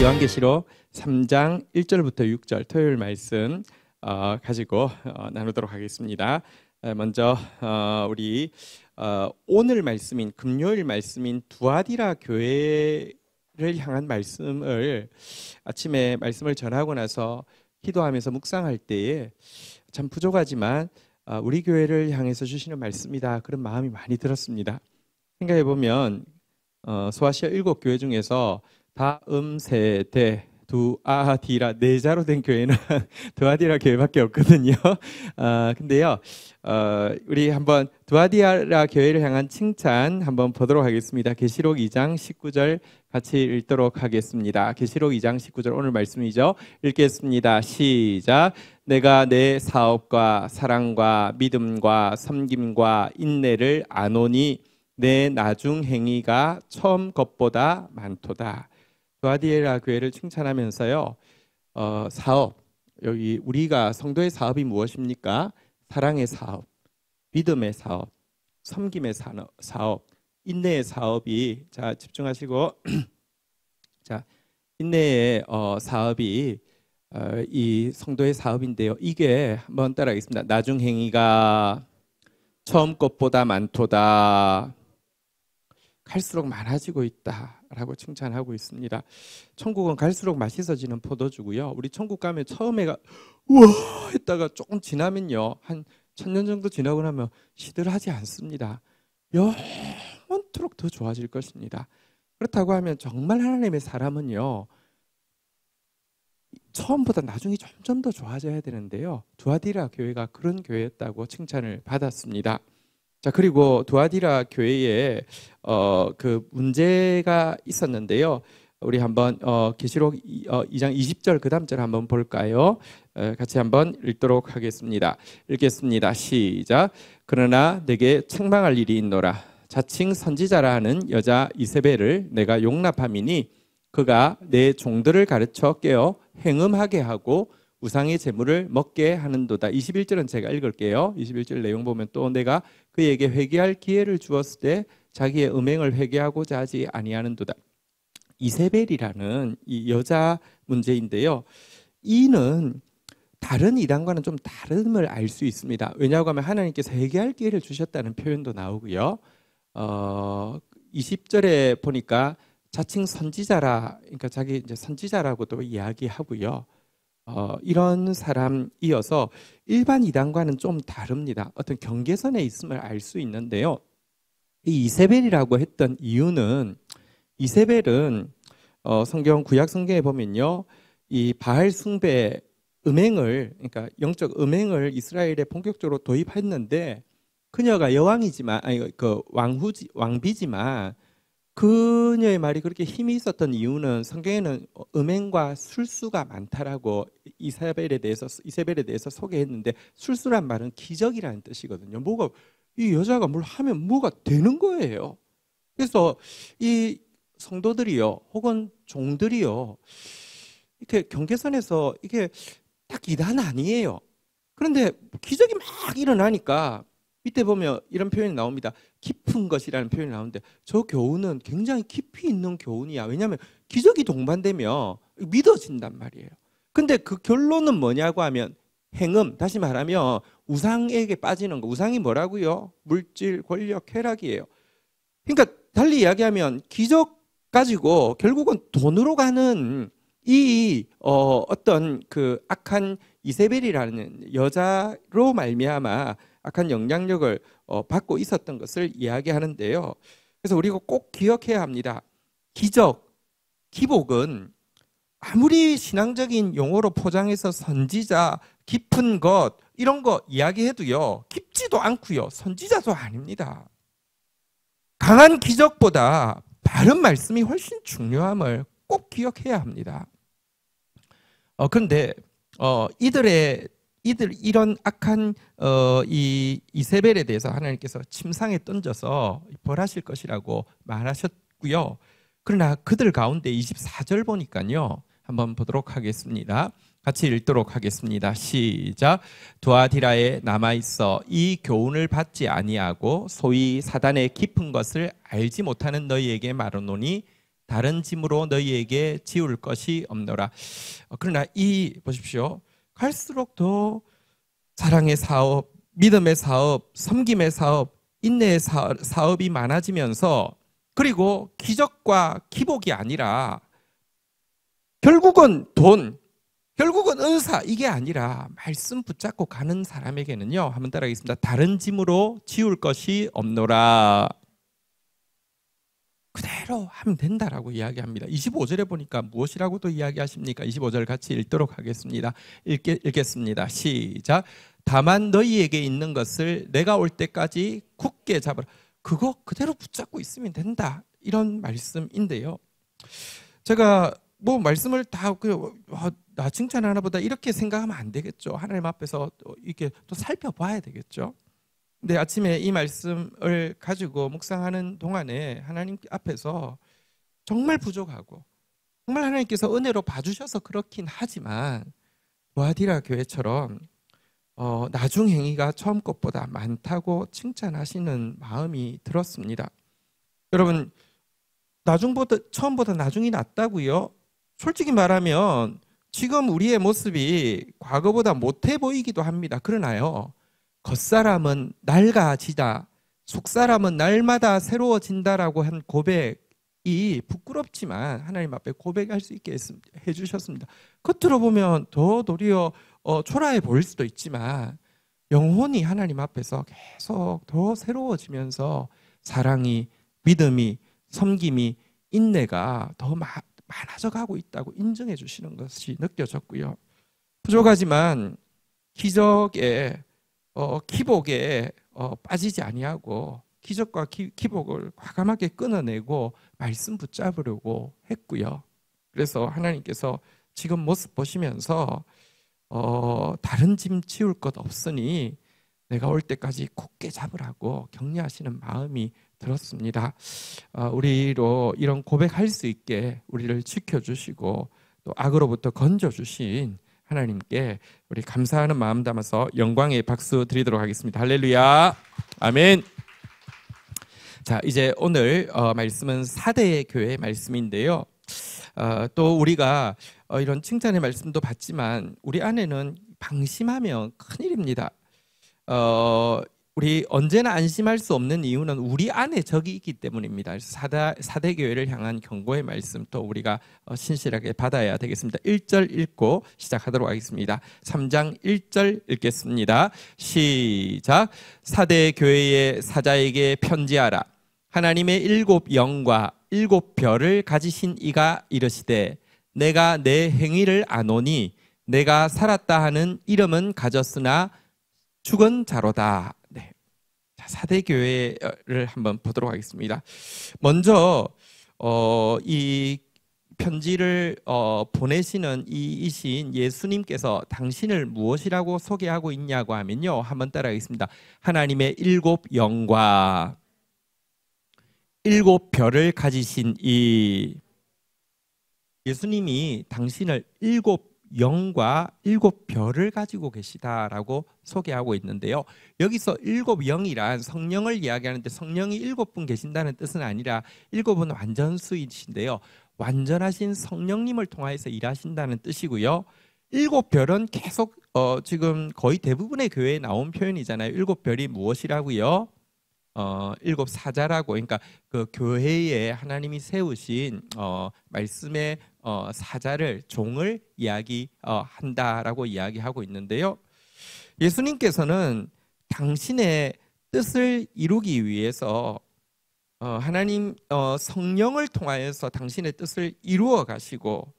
요한계시록 3장 1절부터 6절 토요일 말씀 가지고 나누도록 하겠습니다. 먼저 우리 오늘 말씀인 금요일 말씀인 두아디라 교회를 향한 말씀을 아침에 말씀을 전하고 나서 기도하면서 묵상할 때에 참 부족하지만 우리 교회를 향해서 주시는 말씀이다, 그런 마음이 많이 들었습니다. 생각해 보면 소아시아 7교회 중에서 다음 세대 두아디라 네자로 된 교회는 두아디라 교회밖에 없거든요. 근데요, 우리 한번 두아디라 교회를 향한 칭찬 한번 보도록 하겠습니다. 계시록 2장 19절 같이 읽도록 하겠습니다. 계시록 2장 19절 오늘 말씀이죠. 읽겠습니다. 시작. 내가 내 사업과 사랑과 믿음과 섬김과 인내를 아노니 내 나중 행위가 처음 것보다 많도다. 두아디라 교회를 칭찬하면서요, 사업, 여기 우리가 성도의 사업이 무엇입니까? 사랑의 사업, 믿음의 사업, 섬김의 사업, 인내의 사업이, 자 집중하시고 자 인내의 사업이 이 성도의 사업인데요. 이게 한번 따라하겠습니다. 나중 행위가 처음 것보다 많도다. 갈수록 많아지고 있다라고 칭찬하고 있습니다. 천국은 갈수록 맛있어지는 포도주고요. 우리 천국 가면 처음에가 우와 했다가 조금 지나면요, 한 1000년 정도 지나고 나면 시들하지 않습니다. 영원토록 더 좋아질 것입니다. 그렇다고 하면 정말 하나님의 사람은요, 처음보다 나중에 점점 더 좋아져야 되는데요, 두아디라 교회가 그런 교회였다고 칭찬을 받았습니다. 자, 그리고 두아디라 교회에 그 문제가 있었는데요. 우리 한번 계시록 2장 20절 그 다음 절 한번 볼까요? 같이 한번 읽도록 하겠습니다. 읽겠습니다. 시작. 그러나 내게 책망할 일이 있노라. 자칭 선지자라 하는 여자 이세벨을 내가 용납함이니 그가 내 종들을 가르쳐 깨어 행음하게 하고 우상의 제물을 먹게 하는도다. 21절은 제가 읽을게요. 21절 내용 보면 또 내가 그에게 회개할 기회를 주었을 때 자기의 음행을 회개하고자 하지 아니하는도다. 이세벨이라는 이 여자 문제인데요, 이는 다른 이단과는 좀 다름을 알 수 있습니다. 왜냐하고 하면 하나님께서 회개할 기회를 주셨다는 표현도 나오고요, 20절에 보니까 자칭 선지자라, 그러니까 자기 이제 선지자라고도 이야기하고요. 이런 사람이어서 일반 이단과는 좀 다릅니다. 어떤 경계선에 있음을 알 수 있는데요, 이 이세벨이라고 했던 이유는, 이세벨은 성경 구약 성경에 보면요, 이 바알 숭배 음행을, 그러니까 영적 음행을 이스라엘에 본격적으로 도입했는데, 그녀가 여왕이지만, 아니 그 왕비지만 그녀의 말이 그렇게 힘이 있었던 이유는 성경에는 음행과 술수가 많다라고 이세벨에 대해서 소개했는데, 술수란 말은 기적이라는 뜻이거든요. 뭐가, 이 여자가 뭘 하면 뭐가 되는 거예요. 그래서 이 성도들이요, 혹은 종들이요, 이렇게 경계선에서 이게 딱 이단 아니에요. 그런데 기적이 막 일어나니까 밑에 보면 이런 표현이 나옵니다. 깊은 것이라는 표현이 나오는데, 저 교훈은 굉장히 깊이 있는 교훈이야. 왜냐하면 기적이 동반되면 믿어진단 말이에요. 근데 그 결론은 뭐냐고 하면 행음, 다시 말하면 우상에게 빠지는 거. 우상이 뭐라고요? 물질, 권력, 쾌락이에요. 그러니까 달리 이야기하면 기적 가지고 결국은 돈으로 가는 이 어떤 그 악한 이세벨이라는 여자로 말미암아 악한 영향력을 받고 있었던 것을 이야기하는데요. 그래서 우리가 꼭 기억해야 합니다. 기적, 기복은 아무리 신앙적인 용어로 포장해서 선지자, 깊은 것 이런 거 이야기해도요, 깊지도 않고요, 선지자도 아닙니다. 강한 기적보다 바른 말씀이 훨씬 중요함을 꼭 기억해야 합니다. 그런데 이들 이런 악한 이 이세벨에 대해서 하나님께서 침상에 던져서 벌하실 것이라고 말하셨고요. 그러나 그들 가운데 24절 보니까요, 한번 보도록 하겠습니다. 같이 읽도록 하겠습니다. 시작. 두아디라에 남아있어 이 교훈을 받지 아니하고 소위 사단의 깊은 것을 알지 못하는 너희에게 말하노니 다른 짐으로 너희에게 지울 것이 없노라. 그러나 보십시오. 갈수록 더 사랑의 사업, 믿음의 사업, 섬김의 사업, 인내의 사업이 많아지면서, 그리고 기적과 기복이 아니라 결국은 돈, 결국은 은사, 이게 아니라 말씀 붙잡고 가는 사람에게는요, 한번 따라하겠습니다. 다른 짐으로 지울 것이 없노라. 그대로 하면 된다라고 이야기합니다. 25절에 보니까 무엇이라고도 이야기하십니까? 25절 같이 읽도록 하겠습니다. 읽겠습니다. 시작. 다만 너희에게 있는 것을 내가 올 때까지 굳게 잡으라. 그거 그대로 붙잡고 있으면 된다, 이런 말씀인데요. 제가 뭐 말씀을 다 나 칭찬하나 보다 이렇게 생각하면 안 되겠죠. 하나님 앞에서 이렇게 또 살펴봐야 되겠죠. 근데 아침에 이 말씀을 가지고 묵상하는 동안에 하나님 앞에서 정말 부족하고, 정말 하나님께서 은혜로 봐주셔서 그렇긴 하지만, 도아디라 교회처럼 나중 행위가 처음 것보다 많다고 칭찬하시는 마음이 들었습니다. 여러분, 처음보다 나중이 낫다고요? 솔직히 말하면 지금 우리의 모습이 과거보다 못해 보이기도 합니다. 그러나요, 겉사람은 낡아지다, 속사람은 날마다 새로워진다라고 한 고백이 부끄럽지만 하나님 앞에 고백할 수 있게 해주셨습니다. 겉으로 보면 더 도리어 초라해 보일 수도 있지만, 영혼이 하나님 앞에서 계속 더 새로워지면서 사랑이, 믿음이, 섬김이, 인내가 더 많아져 가고 있다고 인정해 주시는 것이 느껴졌고요. 부족하지만 기적에 기복에 빠지지 아니하고, 기적과 기복을 과감하게 끊어내고 말씀 붙잡으려고 했고요. 그래서 하나님께서 지금 모습 보시면서 다른 짐 지울 것 없으니 내가 올 때까지 굳게 잡으라고 격려하시는 마음이 들었습니다. 우리로 이런 고백할 수 있게 우리를 지켜주시고 또 악으로부터 건져주신 하나님께 우리 감사하는 마음 담아서 영광의 박수 드리도록 하겠습니다. 할렐루야, 아멘. 자, 이제 오늘 말씀은 사대 교회의 말씀인데요. 또 우리가 이런 칭찬의 말씀도 받지만 우리 안에는 방심하면 큰일입니다. 우리 언제나 안심할 수 없는 이유는 우리 안에 적이 있기 때문입니다. 사대 교회를 향한 경고의 말씀 또 우리가 신실하게 받아야 되겠습니다. 1절 읽고 시작하도록 하겠습니다. 3장 1절 읽겠습니다. 시작. 사대 교회의 사자에게 편지하라. 하나님의 7 영과 7 별을 가지신 이가 이르시되, 내가 내 행위를 아노니 내가 살았다 하는 이름은 가졌으나 죽은 자로다. 네. 자, 사대 교회를 한번 보도록 하겠습니다. 먼저 이 편지를 보내시는 이신 예수님께서 당신을 무엇이라고 소개하고 있냐고 하면요, 한번 따라하겠습니다. 하나님의 7 영과 7 별을 가지신 이 예수님이 당신을 7 영과 7 별을 가지고 계시다라고 소개하고 있는데요. 여기서 7 영이란 성령을 이야기하는데, 성령이 7분 계신다는 뜻은 아니라 7은 완전수이신데요, 완전하신 성령님을 통하여서 일하신다는 뜻이고요. 7 별은 계속 지금 거의 대부분의 교회에 나온 표현이잖아요. 7 별이 무엇이라고요? 7 사자라고, 그러니까 그 교회에 하나님이 세우신 말씀의 사자를, 종을 이야기한다라고 이야기하고 있는데요. 예수님께서는 당신의 뜻을 이루기 위해서 하나님 성령을 통하여서 당신의 뜻을 이루어 가시고,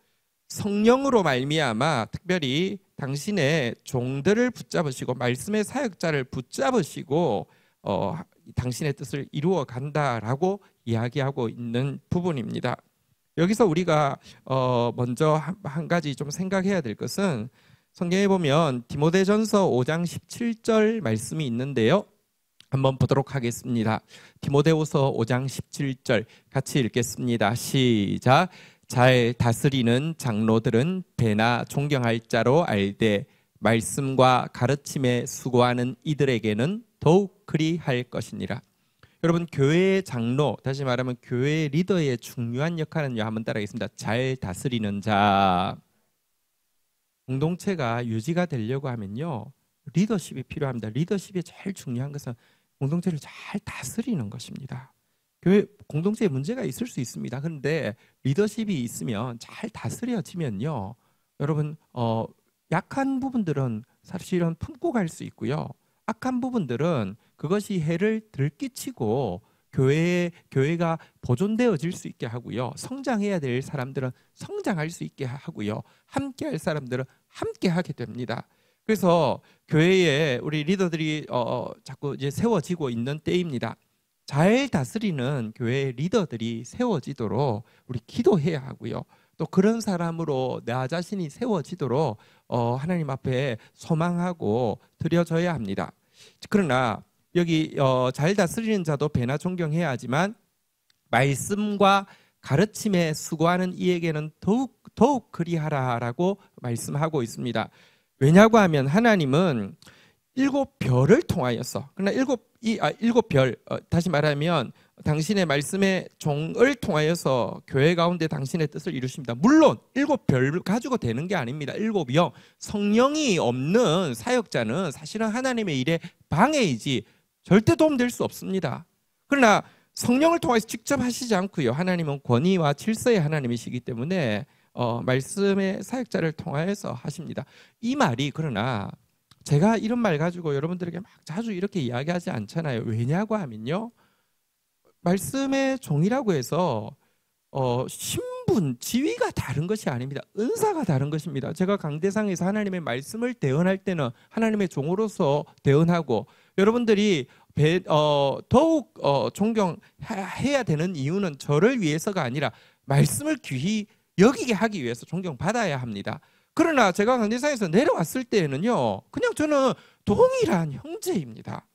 성령으로 말미암아 특별히 당신의 종들을 붙잡으시고 말씀의 사역자를 붙잡으시고 당신의 뜻을 이루어 간다라고 이야기하고 있는 부분입니다. 여기서 우리가 먼저 한 가지 좀 생각해야 될 것은, 성경에 보면 디모데전서 5장 17절 말씀이 있는데요. 한번 보도록 하겠습니다. 디모데후서 5장 17절 같이 읽겠습니다. 시작. 잘 다스리는 장로들은 배나 존경할 자로 알되 말씀과 가르침에 수고하는 이들에게는 더욱 그리할 것이니라. 여러분 교회의 장로, 다시 말하면 교회 리더의 중요한 역할은요. 한번 따라하겠습니다. 잘 다스리는 자. 공동체가 유지가 되려고 하면요. 리더십이 필요합니다. 리더십이 제일 중요한 것은 공동체를 잘 다스리는 것입니다. 교회 공동체에 문제가 있을 수 있습니다. 그런데 리더십이 있으면 잘 다스려지면요. 여러분 약한 부분들은 사실은 품고 갈 수 있고요. 악한 부분들은 그것이 해를 덜 끼치고 교회가 보존되어질 수 있게 하고요. 성장해야 될 사람들은 성장할 수 있게 하고요. 함께할 사람들은 함께하게 됩니다. 그래서 교회에 우리 리더들이 자꾸 이제 세워지고 있는 때입니다. 잘 다스리는 교회 리더들이 세워지도록 우리 기도해야 하고요. 또 그런 사람으로 나 자신이 세워지도록 하나님 앞에 소망하고 드려져야 합니다. 그러나 여기 잘 다스리는 자도 배나 존경해야 하지만 말씀과 가르침에 수고하는 이에게는 더욱 그리하라라고 말씀하고 있습니다. 왜냐고 하면 하나님은 7별을 통하여서, 그러나 일곱 별, 다시 말하면 당신의 말씀의 종을 통하여서 교회 가운데 당신의 뜻을 이루십니다. 물론 7별 가지고 되는 게 아닙니다. 7영, 성령이 없는 사역자는 사실은 하나님의 일에 방해이지 절대 도움될 수 없습니다. 그러나 성령을 통해서 직접 하시지 않고요. 하나님은 권위와 질서의 하나님이시기 때문에 말씀의 사역자를 통하여서 하십니다. 이 말이 그러나 제가 이런 말 가지고 여러분들에게 막 자주 이렇게 이야기하지 않잖아요. 왜냐고 하면요. 말씀의 종이라고 해서 신분, 지위가 다른 것이 아닙니다. 은사가 다른 것입니다. 제가 강대상에서 하나님의 말씀을 대언할 때는 하나님의 종으로서 대언하고 여러분들이 더욱 존경해야 되는 이유는 저를 위해서가 아니라 말씀을 귀히 여기게 하기 위해서 존경받아야 합니다. 그러나 제가 강대상에서 내려왔을 때에는요, 그냥 저는 동일한 형제입니다.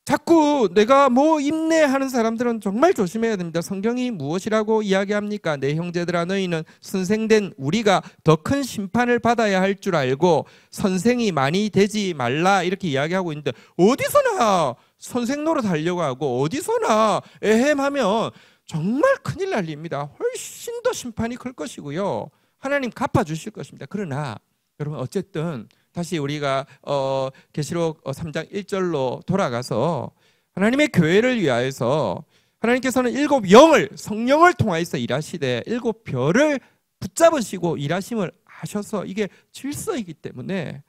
자꾸 내가 뭐 인내하는 사람들은 정말 조심해야 됩니다. 성경이 무엇이라고 이야기합니까? 내 형제들아 너희는 선생된 우리가 더 큰 심판을 받아야 할 줄 알고 선생이 많이 되지 말라 이렇게 이야기하고 있는데 어디서나 선생 노릇 하려고 하고 어디서나 에헴하면 정말 큰일 날 일입니다. 훨씬 더 심판이 클 것이고요. 하나님 갚아주실 것입니다. 그러나 여러분 어쨌든 다시 우리가 계시록 3장 1절로 돌아가서 하나님의 교회를 위하여서 하나님께서는 7영을 성령을 통하여서 일하시되 7별을 붙잡으시고 일하심을 하셔서 이게 질서이기 때문에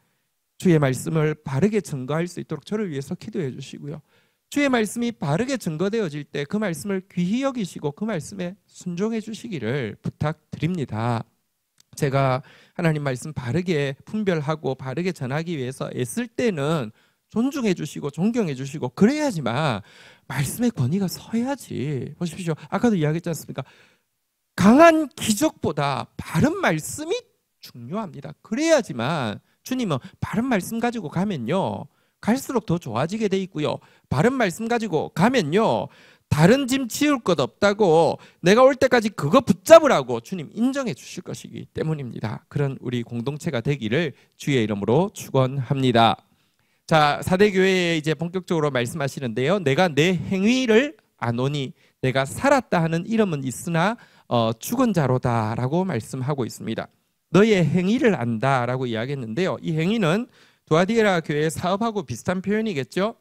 주의 말씀을 바르게 증거할 수 있도록 저를 위해서 기도해 주시고요. 주의 말씀이 바르게 증거되어질 때 그 말씀을 귀히 여기시고 그 말씀에 순종해 주시기를 부탁드립니다. 제가 하나님 말씀 바르게 분별하고 바르게 전하기 위해서 애쓸 때는 존중해 주시고 존경해 주시고 그래야지만 말씀의 권위가 서야지. 보십시오. 아까도 이야기했지 않습니까? 강한 기적보다 바른 말씀이 중요합니다. 그래야지만 주님은 바른 말씀 가지고 가면요 갈수록 더 좋아지게 돼 있고요. 바른 말씀 가지고 가면요 다른 짐 지울 것 없다고 내가 올 때까지 그거 붙잡으라고 주님 인정해 주실 것이기 때문입니다. 그런 우리 공동체가 되기를 주의 이름으로 축원합니다. 자, 사대교회에 이제 본격적으로 말씀하시는데요. 내가 내 행위를 아노니 내가 살았다 하는 이름은 있으나 죽은 자로다라고 말씀하고 있습니다. 너의 행위를 안다라고 이야기했는데요. 이 행위는 두아디에라 교회의 사업하고 비슷한 표현이겠죠.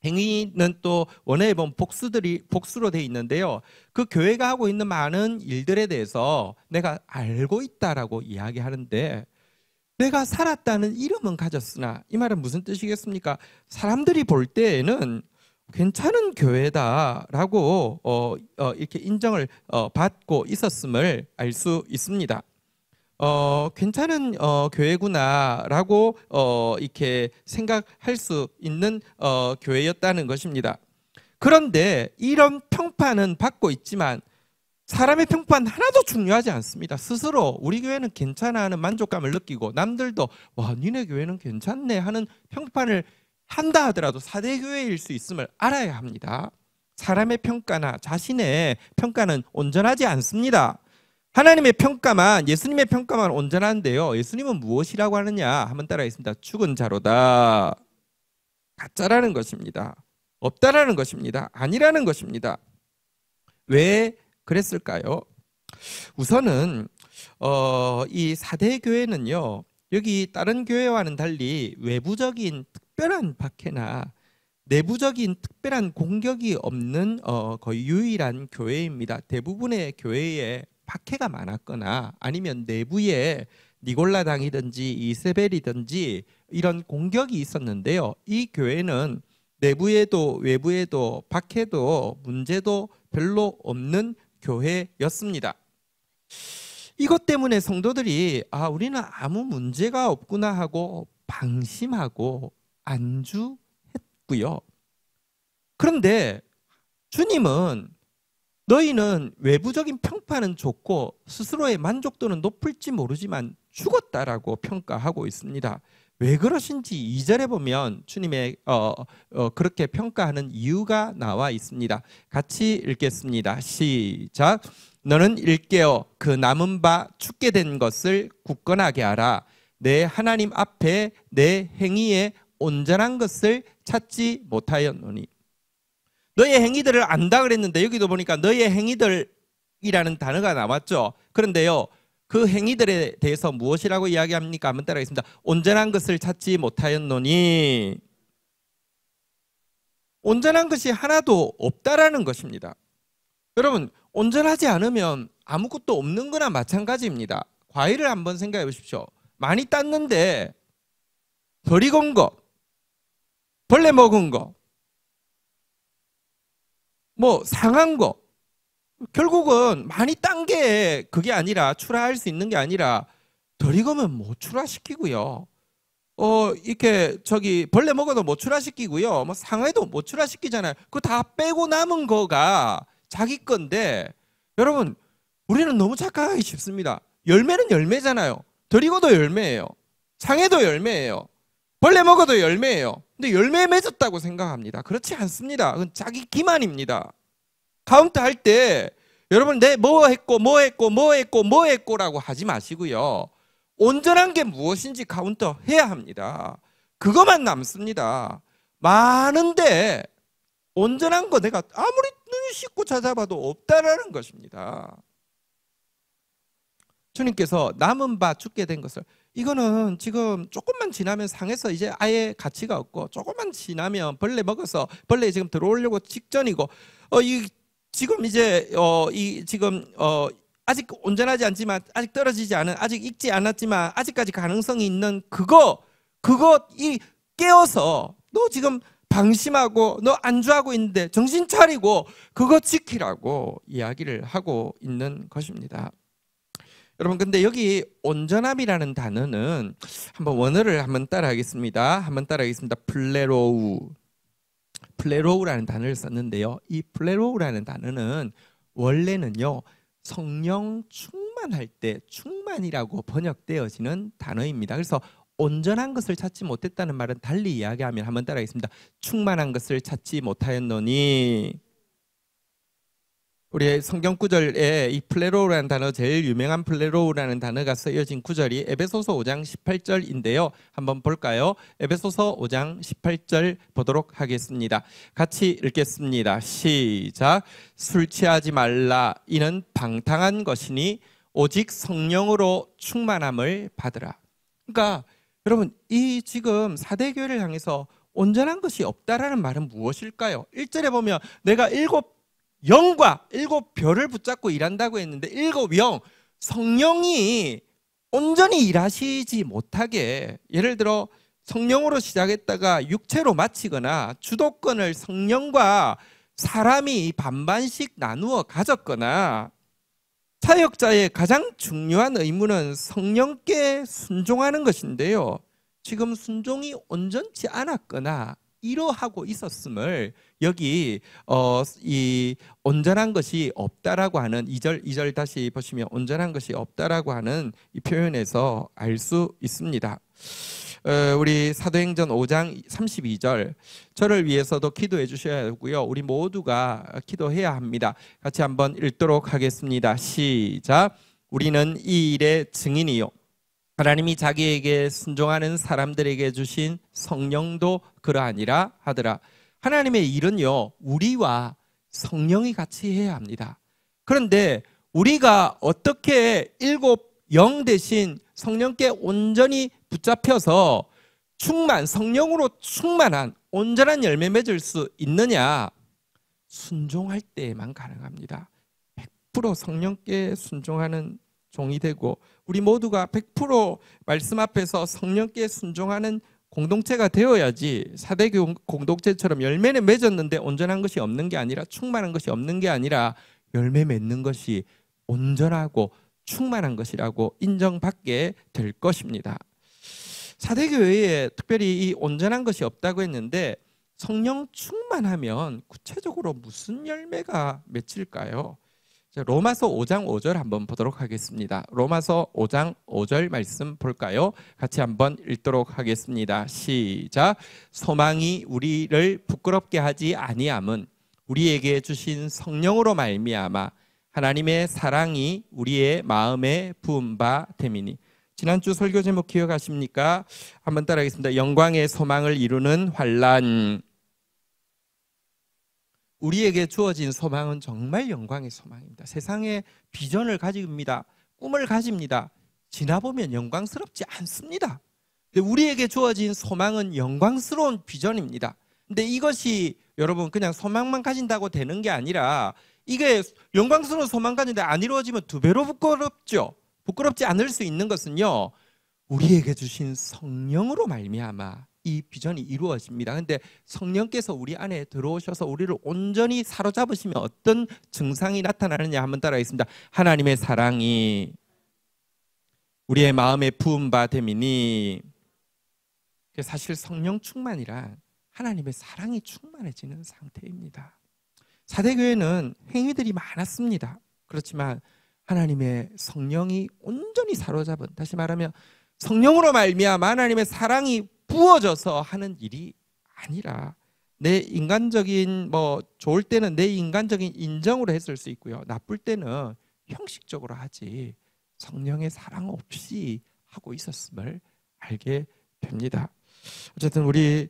행위는 또 원어에 보면 복수로 되어 있는데요. 그 교회가 하고 있는 많은 일들에 대해서 내가 알고 있다라고 이야기하는데 내가 살았다는 이름은 가졌으나 이 말은 무슨 뜻이겠습니까? 사람들이 볼 때에는 괜찮은 교회다라고 이렇게 인정을 받고 있었음을 알 수 있습니다. 괜찮은 교회구나라고 이렇게 생각할 수 있는 교회였다는 것입니다. 그런데 이런 평판은 받고 있지만 사람의 평판 하나도 중요하지 않습니다. 스스로 우리 교회는 괜찮아 하는 만족감을 느끼고 남들도 와 니네 교회는 괜찮네 하는 평판을 한다 하더라도 사대교회일 수 있음을 알아야 합니다. 사람의 평가나 자신의 평가는 온전하지 않습니다. 하나님의 평가만, 예수님의 평가만 온전한데요. 예수님은 무엇이라고 하느냐 한번 따라하겠습니다. 죽은 자로다. 가짜라는 것입니다. 없다라는 것입니다. 아니라는 것입니다. 왜 그랬을까요? 우선은 이 사대 교회는요, 여기 다른 교회와는 달리 외부적인 특별한 박해나 내부적인 특별한 공격이 없는 거의 유일한 교회입니다. 대부분의 교회에 박해가 많았거나 아니면 내부에 니골라당이든지 이세벨이든지 이런 공격이 있었는데요. 이 교회는 내부에도 외부에도 박해도 문제도 별로 없는 교회였습니다. 이것 때문에 성도들이 우리는 아무 문제가 없구나 하고 방심하고 안주했고요. 그런데 주님은 너희는 외부적인 평판은 좋고 스스로의 만족도는 높을지 모르지만 죽었다라고 평가하고 있습니다. 왜 그러신지 2절에 보면 주님의 그렇게 평가하는 이유가 나와 있습니다. 같이 읽겠습니다. 시작. 너는 일깨어 그 남은 바 죽게 된 것을 굳건하게 하라. 내 하나님 앞에 내 행위에 온전한 것을 찾지 못하였노니. 너의 행위들을 안다 그랬는데 여기도 보니까 너의 행위들이라는 단어가 나왔죠. 그런데요, 그 행위들에 대해서 무엇이라고 이야기합니까? 한번 따라하겠습니다. 온전한 것을 찾지 못하였노니. 온전한 것이 하나도 없다라는 것입니다. 여러분, 온전하지 않으면 아무것도 없는 거나 마찬가지입니다. 과일을 한번 생각해 보십시오. 많이 땄는데 덜 익은 거, 벌레 먹은 거, 뭐 상한 거, 결국은 많이 딴 게 그게 아니라 출하할 수 있는 게 아니라 덜 익으면 못 출하시키고요. 이렇게 벌레 먹어도 못 출하시키고요. 뭐 상해도 못 출하시키잖아요. 그거 다 빼고 남은 거가 자기 건데, 여러분, 우리는 너무 착각하기 쉽습니다. 열매는 열매잖아요. 덜 익어도 열매예요. 상해도 열매예요. 벌레 먹어도 열매예요. 근데 열매에 맺었다고 생각합니다. 그렇지 않습니다. 그건 자기 기만입니다. 카운트 할 때 여러분 뭐 했고라고 하지 마시고요. 온전한 게 무엇인지 카운터 해야 합니다. 그것만 남습니다. 많은데 온전한 거 내가 아무리 눈을 씻고 찾아봐도 없다라는 것입니다. 주님께서 남은 바 죽게 된 것을, 이거는 지금 조금만 지나면 상해서 이제 아예 가치가 없고, 조금만 지나면 벌레 먹어서 벌레 지금 들어오려고 직전이고, 지금 이제 아직 온전하지 않지만, 아직 떨어지지 않은, 아직 익지 않았지만 아직까지 가능성이 있는 그거 깨어서 너 지금 방심하고 너 안주하고 있는데 정신 차리고 그거 지키라고 이야기를 하고 있는 것입니다. 여러분, 근데 여기 온전함이라는 단어는 한번 원어를 한번 따라하겠습니다. 플레로우라는 단어를 썼는데요. 이 플레로우라는 단어는 원래는요, 성령 충만할 때 충만이라고 번역되어지는 단어입니다. 그래서 온전한 것을 찾지 못했다는 말은 달리 이야기하면 한번 따라하겠습니다. 충만한 것을 찾지 못하였노니. 우리 성경 구절에 이 플레로우라는 단어, 제일 유명한 플레로우라는 단어가 쓰여진 구절이 에베소서 5장 18절인데요. 한번 볼까요? 에베소서 5장 18절 보도록 하겠습니다. 같이 읽겠습니다. 시작. 술 취하지 말라. 이는 방탕한 것이니 오직 성령으로 충만함을 받으라. 그러니까 여러분, 이 지금 사대교회를 향해서 온전한 것이 없다라는 말은 무엇일까요? 1절에 보면 내가 7 별을 붙잡고 일한다고 했는데 7영, 성령이 온전히 일하시지 못하게, 예를 들어 성령으로 시작했다가 육체로 마치거나 주도권을 성령과 사람이 반반씩 나누어 가졌거나, 사역자의 가장 중요한 의무는 성령께 순종하는 것인데요, 지금 순종이 온전치 않았거나 이러하고 있었음을 여기 이 온전한 것이 없다라고 하는 2절 다시 보시면 온전한 것이 없다라고 하는 이 표현에서 알 수 있습니다. 우리 사도행전 5장 32절, 저를 위해서도 기도해 주셔야 하고요, 우리 모두가 기도해야 합니다. 같이 한번 읽도록 하겠습니다. 시작. 우리는 이 일의 증인이요, 하나님이 자기에게 순종하는 사람들에게 주신 성령도 그러하니라 하더라. 하나님의 일은요, 우리와 성령이 같이 해야 합니다. 그런데 우리가 어떻게 일곱 영 대신 성령께 온전히 붙잡혀서 성령으로 충만한 온전한 열매 맺을 수 있느냐? 순종할 때에만 가능합니다. 100% 성령께 순종하는 종이 되고, 우리 모두가 100% 말씀 앞에서 성령께 순종하는 공동체가 되어야지, 사대교 공동체처럼 열매는 맺었는데 온전한 것이 없는 게 아니라, 충만한 것이 없는 게 아니라 열매 맺는 것이 온전하고 충만한 것이라고 인정받게 될 것입니다. 사대교회에 특별히 이 온전한 것이 없다고 했는데, 성령 충만하면 구체적으로 무슨 열매가 맺힐까요? 로마서 5장 5절 한번 보도록 하겠습니다. 로마서 5장 5절 말씀 볼까요? 같이 한번 읽도록 하겠습니다. 시작. 소망이 우리를 부끄럽게 하지 아니함은 우리에게 주신 성령으로 말미암아 하나님의 사랑이 우리의 마음에 부은 바 됨이니. 지난주 설교 제목 기억하십니까? 한번 따라하겠습니다. 영광의 소망을 이루는 환난. 우리에게 주어진 소망은 정말 영광의 소망입니다. 세상에 비전을 가집니다. 꿈을 가집니다. 지나보면 영광스럽지 않습니다. 근데 우리에게 주어진 소망은 영광스러운 비전입니다. 근데 이것이 여러분 그냥 소망만 가진다고 되는 게 아니라, 이게 영광스러운 소망 가진데 안 이루어지면 두 배로 부끄럽죠. 부끄럽지 않을 수 있는 것은요, 우리에게 주신 성령으로 말미암아 이 비전이 이루어집니다. 그런데 성령께서 우리 안에 들어오셔서 우리를 온전히 사로잡으시면 어떤 증상이 나타나느냐 한번 따라하겠습니다. 하나님의 사랑이 우리의 마음에 부은 바 됨이니. 사실 성령 충만이란 하나님의 사랑이 충만해지는 상태입니다. 사대교회는 행위들이 많았습니다. 그렇지만 하나님의 성령이 온전히 사로잡은, 다시 말하면 성령으로 말미암아 하나님의 사랑이 부어져서 하는 일이 아니라, 내 인간적인 좋을 때는 내 인간적인 인정으로 했을 수 있고요, 나쁠 때는 형식적으로 하지 성령의 사랑 없이 하고 있었음을 알게 됩니다. 어쨌든 우리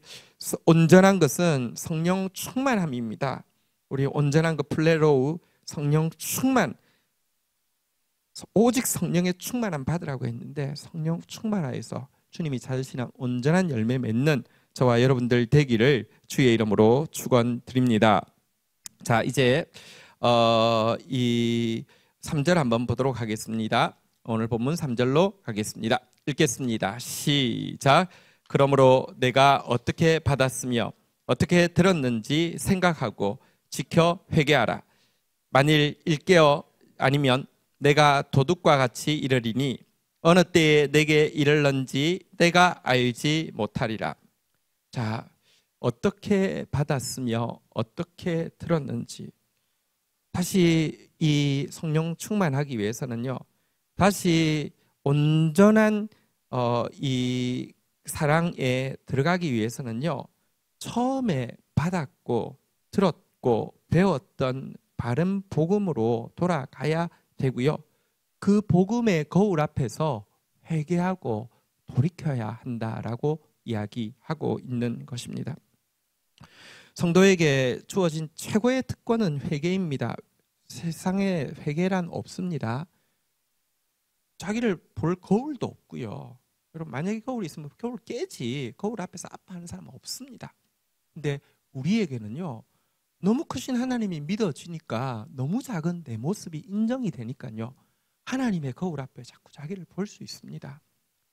온전한 것은 성령 충만함입니다. 우리 온전한 것 플레로우, 성령 충만, 오직 성령의 충만함 받으라고 했는데, 성령 충만하여서 주님이 찾으시는 온전한 열매 맺는 저와 여러분들 되기를 주의 이름으로 축원드립니다. 자, 이제 이 3절 한번 보도록 하겠습니다. 오늘 본문 3절로 가겠습니다. 읽겠습니다. 시작. 그러므로 내가 어떻게 받았으며 어떻게 들었는지 생각하고 지켜 회개하라. 만일 일깨어 아니면 내가 도둑과 같이 이르리니 어느 때에 내게 이르는지 내가 알지 못하리라. 자, 어떻게 받았으며 어떻게 들었는지, 다시 이 성령 충만하기 위해서는요, 다시 온전한 이 사랑에 들어가기 위해서는요, 처음에 받았고 들었고 배웠던 바른 복음으로 돌아가야 되고요, 그 복음의 거울 앞에서 회개하고 돌이켜야 한다라고 이야기하고 있는 것입니다. 성도에게 주어진 최고의 특권은 회개입니다. 세상에 회개란 없습니다. 자기를 볼 거울도 없고요. 여러분, 만약에 거울이 있으면 거울 깨지, 거울 앞에서 아파하는 사람은 없습니다. 근데 우리에게는요, 너무 크신 하나님이 믿어지니까 너무 작은 내 모습이 인정이 되니까요, 하나님의 거울 앞에 자꾸 자기를 볼 수 있습니다.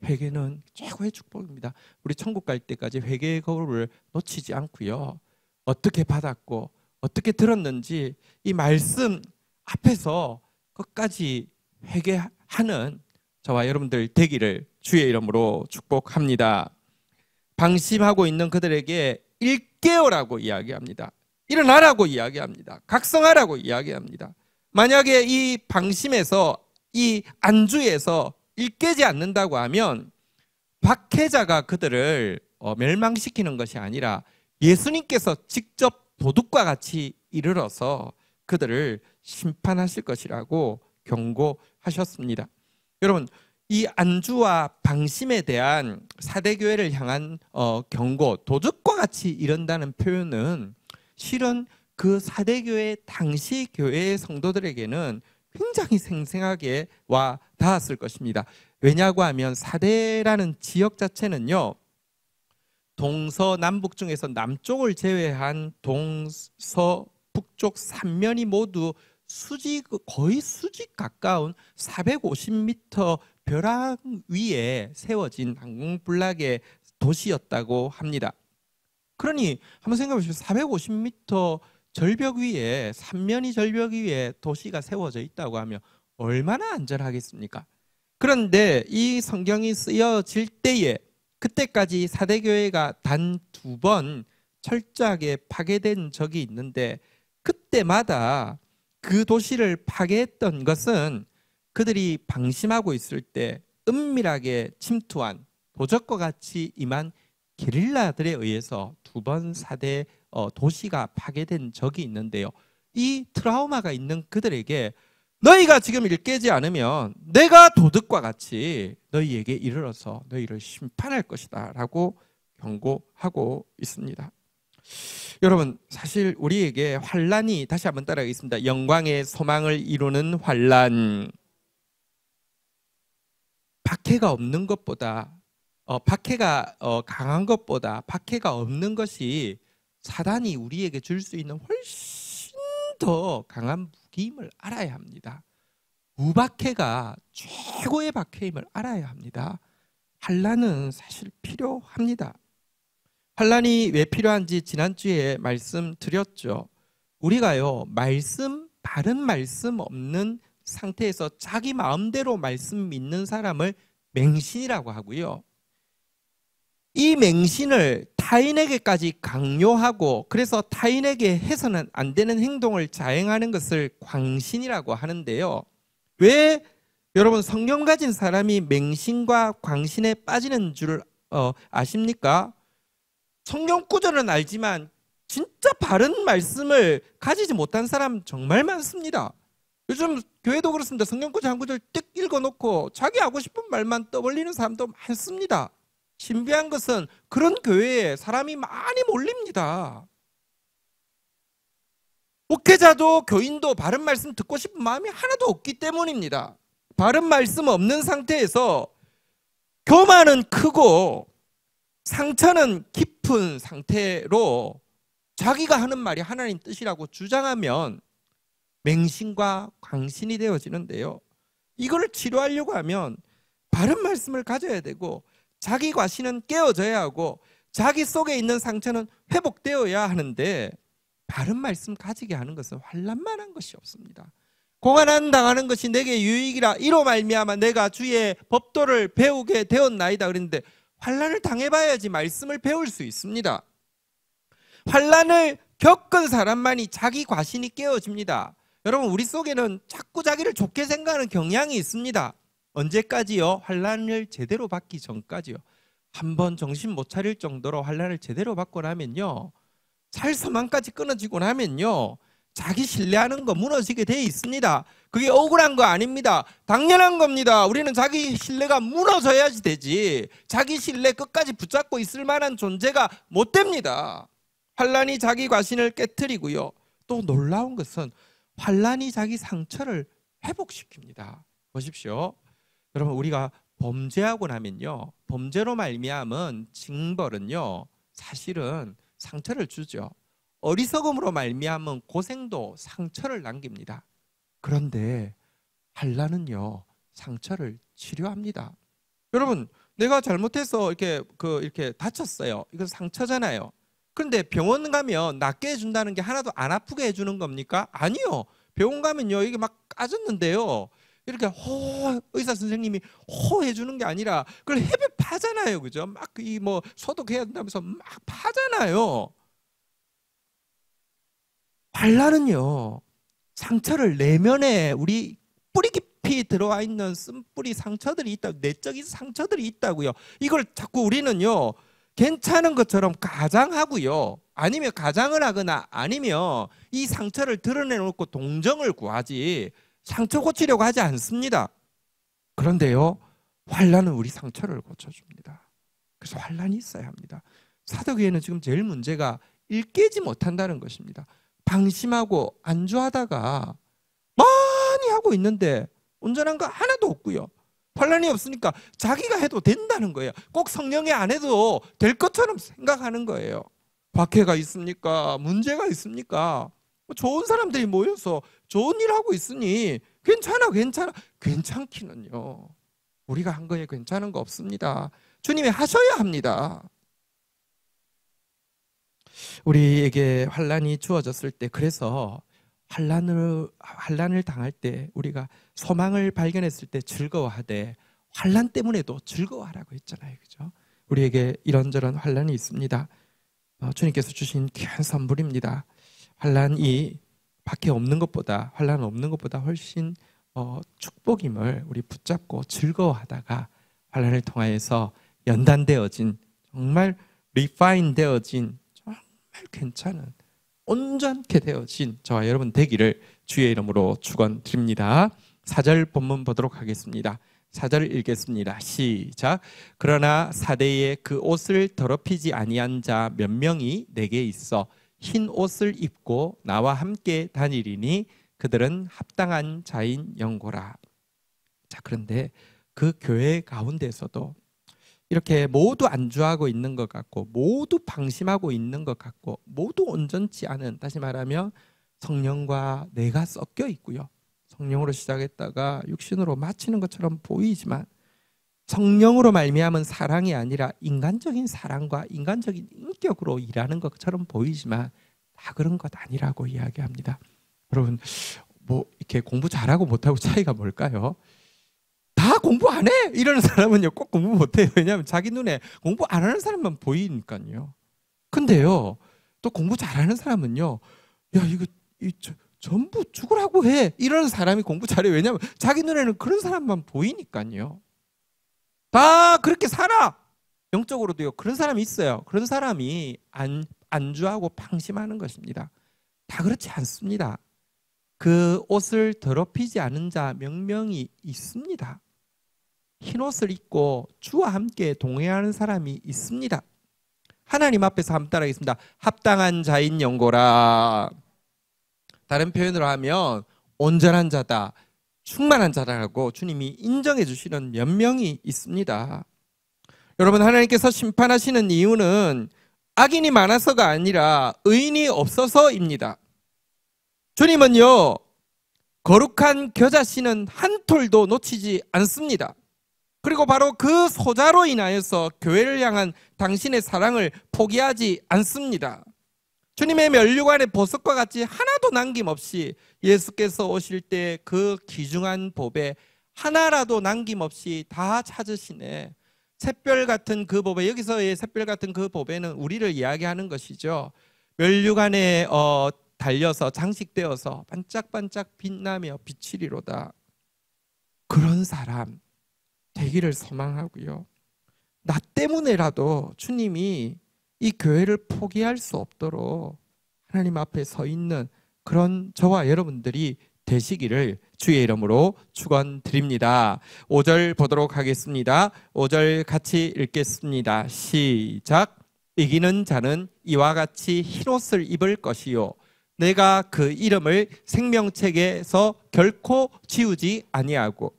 회개는 최고의 축복입니다. 우리 천국 갈 때까지 회개의 거울을 놓치지 않고요, 어떻게 받았고 어떻게 들었는지 이 말씀 앞에서 끝까지 회개하는 저와 여러분들 되기를 주의 이름으로 축복합니다. 방심하고 있는 그들에게 일깨어라고 이야기합니다. 일어나라고 이야기합니다. 각성하라고 이야기합니다. 만약에 이 방심에서, 이 안주에서 일깨지 않는다고 하면 박해자가 그들을 멸망시키는 것이 아니라 예수님께서 직접 도둑과 같이 이르러서 그들을 심판하실 것이라고 경고하셨습니다. 여러분, 이 안주와 방심에 대한 사대교회를 향한 경고, 도적과 같이 이른다는 표현은 실은 그 사대교회 당시 교회의 성도들에게는 굉장히 생생하게 와 닿았을 것입니다. 왜냐고 하면 사대라는 지역 자체는요, 동서남북 중에서 남쪽을 제외한 동서북쪽 3면이 모두 거의 수직 가까운 450m 벼랑 위에 세워진 난공불락의 도시였다고 합니다. 그러니 한번 생각해 보시면 450m 절벽 위에, 3면이 절벽 위에 도시가 세워져 있다고 하면 얼마나 안전하겠습니까? 그런데 이 성경이 쓰여질 때에 그때까지 사대교회가 단 2번 철저하게 파괴된 적이 있는데, 그때마다 그 도시를 파괴했던 것은 그들이 방심하고 있을 때 은밀하게 침투한, 도적과 같이 임한 게릴라들에 의해서 2번 사대 도시가 파괴된 적이 있는데요. 이 트라우마가 있는 그들에게 너희가 지금 일 깨지 않으면 내가 도둑과 같이 너희에게 이르러서 너희를 심판할 것이다 라고 경고하고 있습니다. 여러분, 사실 우리에게 환란이, 다시 한번 따라가겠습니다. 영광의 소망을 이루는 환란, 박해가 없는 것보다, 박해가 강한 것보다 박해가 없는 것이 사단이 우리에게 줄 수 있는 훨씬 더 강한 무기임을 알아야 합니다. 무박해가 최고의 박해임을 알아야 합니다. 환란은 사실 필요합니다. 환란이 왜 필요한지 지난주에 말씀드렸죠. 우리가요, 바른 말씀 없는 상태에서 자기 마음대로 말씀 믿는 사람을 맹신이라고 하고요, 이 맹신을 타인에게까지 강요하고 그래서 타인에게 해서는 안 되는 행동을 자행하는 것을 광신이라고 하는데요. 왜 여러분 성령 가진 사람이 맹신과 광신에 빠지는 줄 아십니까? 성경 구절은 알지만 진짜 바른 말씀을 가지지 못한 사람 정말 많습니다. 요즘 교회도 그렇습니다. 성경 구절 한 구절 뜩 읽어놓고 자기 하고 싶은 말만 떠벌리는 사람도 많습니다. 신비한 것은 그런 교회에 사람이 많이 몰립니다. 목회자도 교인도 바른 말씀 듣고 싶은 마음이 하나도 없기 때문입니다. 바른 말씀 없는 상태에서 교만은 크고 상처는 깊은 상태로 자기가 하는 말이 하나님 뜻이라고 주장하면 맹신과 광신이 되어지는데요. 이걸 치료하려고 하면 바른 말씀을 가져야 되고 자기 과신은 깨어져야 하고 자기 속에 있는 상처는 회복되어야 하는데, 바른 말씀 가지게 하는 것은 환난만한 것이 없습니다. 고난을 당하는 것이 내게 유익이라 이로 말미암아 내가 주의 법도를 배우게 되었나이다 그랬는데, 환난을 당해봐야지 말씀을 배울 수 있습니다. 환난을 겪은 사람만이 자기 과신이 깨어집니다. 여러분, 우리 속에는 자꾸 자기를 좋게 생각하는 경향이 있습니다. 언제까지요? 환난을 제대로 받기 전까지요. 한번 정신 못 차릴 정도로 환난을 제대로 받고 나면요, 살서망까지 끊어지고 나면요, 자기 신뢰하는 거 무너지게 돼 있습니다. 그게 억울한 거 아닙니다. 당연한 겁니다. 우리는 자기 신뢰가 무너져야지 되지, 자기 신뢰 끝까지 붙잡고 있을 만한 존재가 못 됩니다. 환난이 자기 과신을 깨트리고요, 또 놀라운 것은 환난이 자기 상처를 회복시킵니다. 보십시오. 여러분, 우리가 범죄하고 나면요, 범죄로 말미암은 징벌은요 사실은 상처를 주죠. 어리석음으로 말미암은 고생도 상처를 남깁니다. 그런데 환난은요 상처를 치료합니다. 여러분, 내가 잘못해서 이렇게 다쳤어요. 이건 상처잖아요. 그런데 병원 가면 낫게 해준다는 게 하나도 안 아프게 해주는 겁니까? 아니요. 병원 가면요, 이게 막 까졌는데요, 이렇게 의사 선생님이 해주는 게 아니라 그걸 헤베 파잖아요, 그죠? 막 이 뭐 소독해야 된다면서 막 파잖아요. 환난은요, 상처를, 내면에 우리 뿌리 깊이 들어와 있는 쓴뿌리 상처들이 있다, 내적인 상처들이 있다고요. 이걸 자꾸 우리는요 괜찮은 것처럼 가장하고요, 아니면 가장을 하거나 아니면 이 상처를 드러내놓고 동정을 구하지 상처 고치려고 하지 않습니다. 그런데요, 환난은 우리 상처를 고쳐줍니다. 그래서 환난이 있어야 합니다. 사도교회는 지금 제일 문제가 일 깨지 못한다는 것입니다. 방심하고 안주하다가 많이 하고 있는데 온전한 거 하나도 없고요. 환난이 없으니까 자기가 해도 된다는 거예요. 꼭 성령이 안 해도 될 것처럼 생각하는 거예요. 박해가 있습니까? 문제가 있습니까? 좋은 사람들이 모여서 좋은 일 하고 있으니 괜찮아. 괜찮기는요. 우리가 한 거에 괜찮은 거 없습니다. 주님이 하셔야 합니다. 우리에게 환난이 주어졌을 때, 그래서 환난을 당할 때 우리가 소망을 발견했을 때 즐거워하되 환난 때문에도 즐거워하라고 했잖아요. 그죠? 우리에게 이런저런 환난이 있습니다. 주님께서 주신 귀한 선물입니다. 환난이 밖에 없는 것보다, 환난 없는 것보다 훨씬 축복임을 우리 붙잡고 즐거워하다가 환난을 통하여서 연단되어진, 정말 리파인 되어진, 정말 괜찮은, 온전케 되어진 저와 여러분 되기를 주의 이름으로 축원드립니다. 4절 본문 보도록 하겠습니다. 4절 읽겠습니다. 시작. 그러나 사대에 그 옷을 더럽히지 아니한 자 몇 명이 내게 있어 흰 옷을 입고 나와 함께 다니리니 그들은 합당한 자인 영고라. 자, 그런데 그 교회 가운데서도 이렇게 모두 안주하고 있는 것 같고, 모두 방심하고 있는 것 같고, 모두 온전치 않은, 다시 말하면 성령과 내가 섞여 있고요. 성령으로 시작했다가 육신으로 마치는 것처럼 보이지만 성령으로 말미암은 사랑이 아니라 인간적인 사랑과 인간적인 인격으로 일하는 것처럼 보이지만 다 그런 것 아니라고 이야기합니다. 여러분, 뭐 이렇게 공부 잘하고 못하고 차이가 뭘까요? 다 공부 안 해! 이러는 사람은요, 꼭 공부 못해요. 왜냐하면 자기 눈에 공부 안 하는 사람만 보이니까요. 근데요, 또 공부 잘하는 사람은요, 야, 전부 죽으라고 해! 이러는 사람이 공부 잘해. 왜냐하면 자기 눈에는 그런 사람만 보이니까요. 다 그렇게 살아! 영적으로도요, 그런 사람이 있어요. 그런 사람이 안주하고 방심하는 것입니다. 다 그렇지 않습니다. 그 옷을 더럽히지 않은 자 명명이 있습니다. 흰 옷을 입고 주와 함께 동행하는 사람이 있습니다. 하나님 앞에서 한번 따라하겠습니다. 합당한 자인 영고라. 다른 표현으로 하면 온전한 자다, 충만한 자라고 주님이 인정해 주시는 몇 명이 있습니다. 여러분, 하나님께서 심판하시는 이유는 악인이 많아서가 아니라 의인이 없어서입니다. 주님은요, 거룩한 겨자씨는 한 톨도 놓치지 않습니다. 그리고 바로 그 소자로 인하여서 교회를 향한 당신의 사랑을 포기하지 않습니다. 주님의 면류관의 보석과 같이 하나도 남김없이 예수께서 오실 때 그 귀중한 보배 하나라도 남김없이 다 찾으시네. 샛별 같은 그 보배, 여기서의 샛별 같은 그 보배는 우리를 이야기하는 것이죠. 면류관에 달려서 장식되어서 반짝반짝 빛나며 비치리로다. 그런 사람 되기를 소망하고요. 나 때문에라도 주님이 이 교회를 포기할 수 없도록 하나님 앞에 서 있는 그런 저와 여러분들이 되시기를 주의 이름으로 축원드립니다. 5절 보도록 하겠습니다. 5절 같이 읽겠습니다. 시작. 이기는 자는 이와 같이 흰옷을 입을 것이요 내가 그 이름을 생명책에서 결코 지우지 아니하고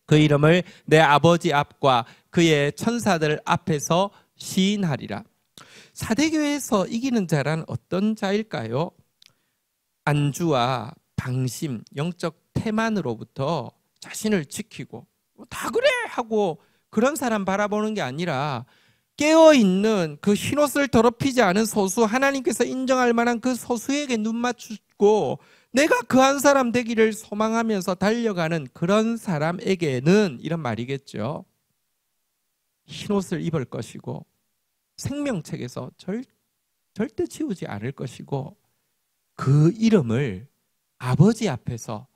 그 이름을 내 아버지 앞과 그의 천사들 앞에서 시인하리라. 사대교회에서 이기는 자란 어떤 자일까요? 안주와 방심, 영적 태만으로부터 자신을 지키고 다 그래 하고 그런 사람 바라보는 게 아니라 깨어있는 그 흰옷을 더럽히지 않은 소수, 하나님께서 인정할 만한 그 소수에게 눈 맞추고 내가 그 한 사람 되기를 소망하면서 달려가는 그런 사람에게는 이런 말이겠죠. 흰옷을 입을 것이고 생명책에서 절대 지우지 않을 것이고 그 이름을 아버지 앞에서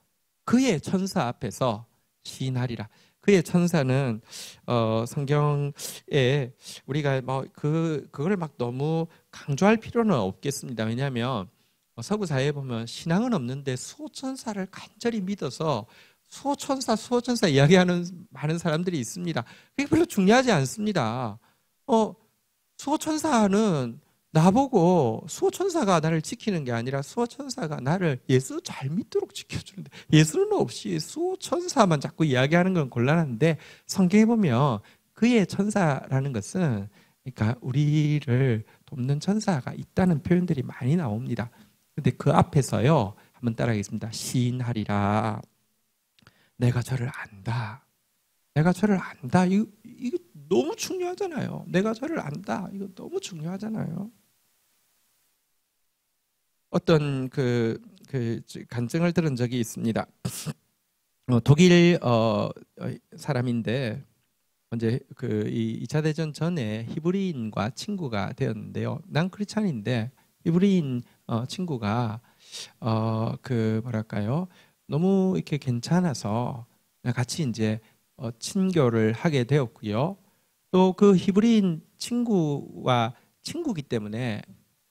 그의 천사 앞에서 시인하리라. 그의 천사는 성경에 우리가 그걸 막 너무 강조할 필요는 없겠습니다. 왜냐하면 서구 사회에 보면 신앙은 없는데 수호천사를 간절히 믿어서 수호천사 이야기하는 많은 사람들이 있습니다. 그게 별로 중요하지 않습니다. 수호천사는 나보고 수호천사가 나를 지키는 게 아니라 수호천사가 나를 예수 잘 믿도록 지켜주는데, 예수는 없이 수호천사만 자꾸 이야기하는 건 곤란한데, 성경에 보면 그의 천사라는 것은, 그러니까 우리를 돕는 천사가 있다는 표현들이 많이 나옵니다. 근데 그 앞에서요, 한번 따라하겠습니다. 시인하리라. 내가 저를 안다. 내가 저를 안다. 이거 너무 중요하잖아요. 내가 저를 안다. 이거 너무 중요하잖아요. 어떤 간증을 들은 적이 있습니다. 독일 사람인데, 이제 이 2차 대전 전에 히브리인과 친구가 되었는데요. 난 크리스찬인데 히브리인 친구가 뭐랄까요? 너무 이렇게 괜찮아서 같이 이제 친교를 하게 되었고요. 또 그 히브리인 친구와 친구기 때문에,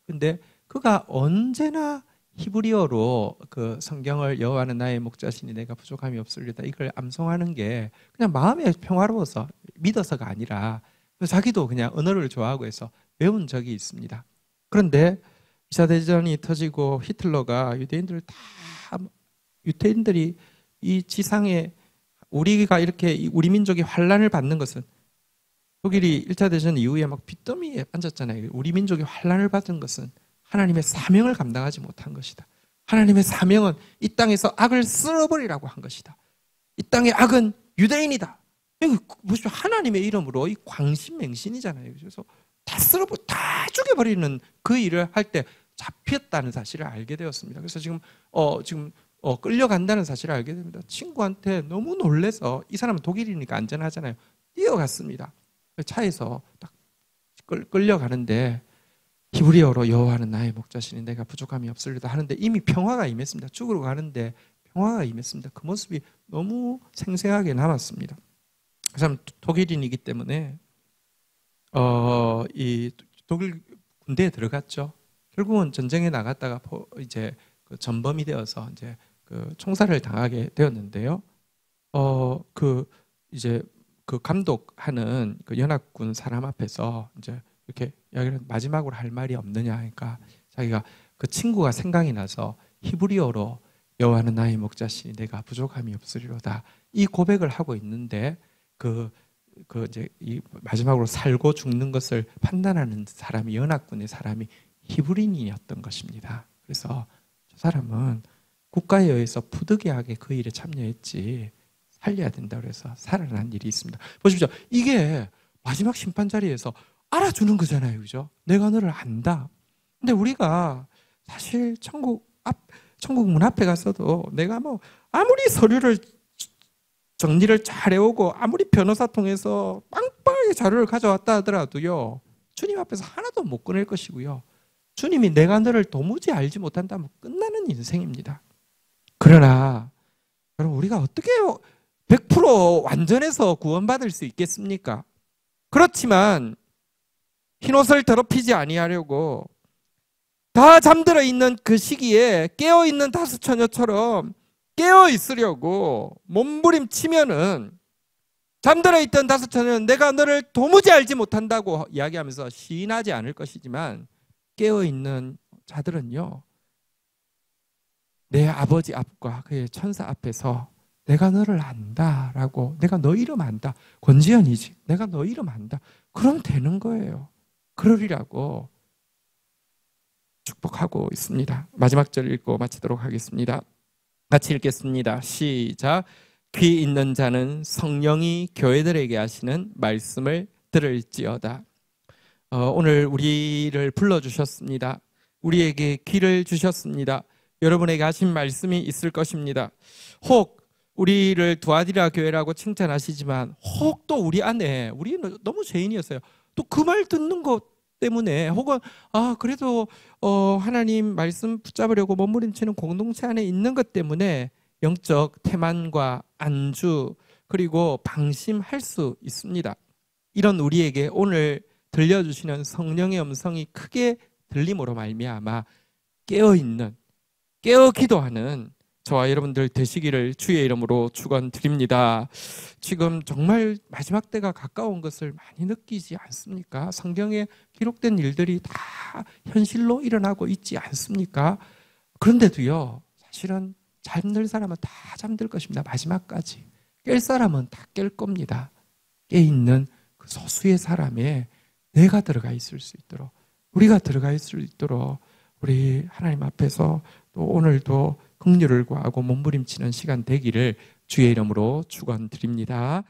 근데 그가 언제나 히브리어로 그 성경을 여호와는 나의 목자시니 내가 부족함이 없으리다 이걸 암송하는 게 그냥 마음에 평화로워서 믿어서가 아니라 자기도 그냥 언어를 좋아하고 해서 외운 적이 있습니다. 그런데 2차 대전이 터지고 히틀러가 유대인들이 이 지상에 우리가 이렇게 우리 민족이 환란을 받는 것은, 독일이 1차 대전 이후에 막 빚더미에 앉았잖아요. 우리 민족이 환란을 받은 것은 하나님의 사명을 감당하지 못한 것이다. 하나님의 사명은 이 땅에서 악을 쓸어버리라고 한 것이다. 이 땅의 악은 유대인이다. 보십시오. 하나님의 이름으로 이 광신맹신이잖아요. 그래서 다 죽여버리는 그 일을 할 때 잡혔다는 사실을 알게 되었습니다. 그래서 지금 끌려간다는 사실을 알게 됩니다. 친구한테 너무 놀래서, 이 사람은 독일이니까 안전하잖아요. 뛰어갔습니다. 차에서 딱 끌려가는데 히브리어로 여호와는 나의 목자시니 내가 부족함이 없으리다 하는데 이미 평화가 임했습니다. 죽으러 가는데 평화가 임했습니다. 그 모습이 너무 생생하게 남았습니다. 그 사람 독일인이기 때문에 이 독일 군대에 들어갔죠. 결국은 전쟁에 나갔다가 이제 전범이 되어서 이제 총살을 당하게 되었는데요. 이제 감독하는 연합군 사람 앞에서 이제 이렇게 여기는 마지막으로 할 말이 없느냐 하니까 자기가 그 친구가 생각이 나서 히브리어로 여호와는 나의 목자시니 내가 부족함이 없으리로다 이 고백을 하고 있는데 이제 이 마지막으로 살고 죽는 것을 판단하는 사람이, 연합군의 사람이 히브리인이었던 것입니다. 그래서 저 사람은 국가에 의해서 부득이하게 그 일에 참여했지 살려야 된다 그래서 살아난 일이 있습니다. 보십시오. 이게 마지막 심판 자리에서 알아주는 거잖아요. 그죠? 내가 너를 안다. 근데 우리가 사실 천국 문 앞에 갔어도 내가 아무리 서류를 정리를 잘 해오고 아무리 변호사 통해서 빵빵하게 자료를 가져왔다 하더라도요, 주님 앞에서 하나도 못 꺼낼 것이고요, 주님이 내가 너를 도무지 알지 못한다면 끝나는 인생입니다. 그러나 여러분, 우리가 어떻게 100% 완전해서 구원받을 수 있겠습니까? 그렇지만 흰옷을 더럽히지 아니하려고 다 잠들어 있는 그 시기에 깨어 있는 다섯 처녀처럼 깨어 있으려고 몸부림치면은, 잠들어 있던 다섯 처녀는 내가 너를 도무지 알지 못한다고 이야기하면서 시인하지 않을 것이지만, 깨어 있는 자들은요, 내 아버지 앞과 그의 천사 앞에서 내가 너를 안다라고, 내가 너 이름 안다, 권지현이지, 내가 너 이름 안다, 그럼 되는 거예요. 그러리라고 축복하고 있습니다. 마지막 절 읽고 마치도록 하겠습니다. 같이 읽겠습니다. 시작. 귀 있는 자는 성령이 교회들에게 하시는 말씀을 들을지어다. 오늘 우리를 불러주셨습니다. 우리에게 귀를 주셨습니다. 여러분에게 하신 말씀이 있을 것입니다. 혹 우리를 두아디라 교회라고 칭찬하시지만 혹 또 우리 안에, 우리는 너무 죄인이었어요. 또 그 말 듣는 것 때문에, 혹은 그래도 하나님 말씀 붙잡으려고 몸부림치는 공동체 안에 있는 것 때문에 영적 태만과 안주 그리고 방심할 수 있습니다. 이런 우리에게 오늘 들려주시는 성령의 음성이 크게 들림으로 말미암아 깨어 기도하는 저와 여러분들 되시기를 주의 이름으로 축원드립니다. 지금 정말 마지막 때가 가까운 것을 많이 느끼지 않습니까? 성경에 기록된 일들이 다 현실로 일어나고 있지 않습니까? 그런데도요, 사실은 잠들 사람은 다 잠들 것입니다. 마지막까지. 깰 사람은 다 깰 겁니다. 깨 있는 그 소수의 사람에 내가 들어가 있을 수 있도록, 우리가 들어가 있을 수 있도록 우리 하나님 앞에서 또 오늘도 긍휼을 구하고 몸부림치는 시간 되기를 주의 이름으로 축원드립니다.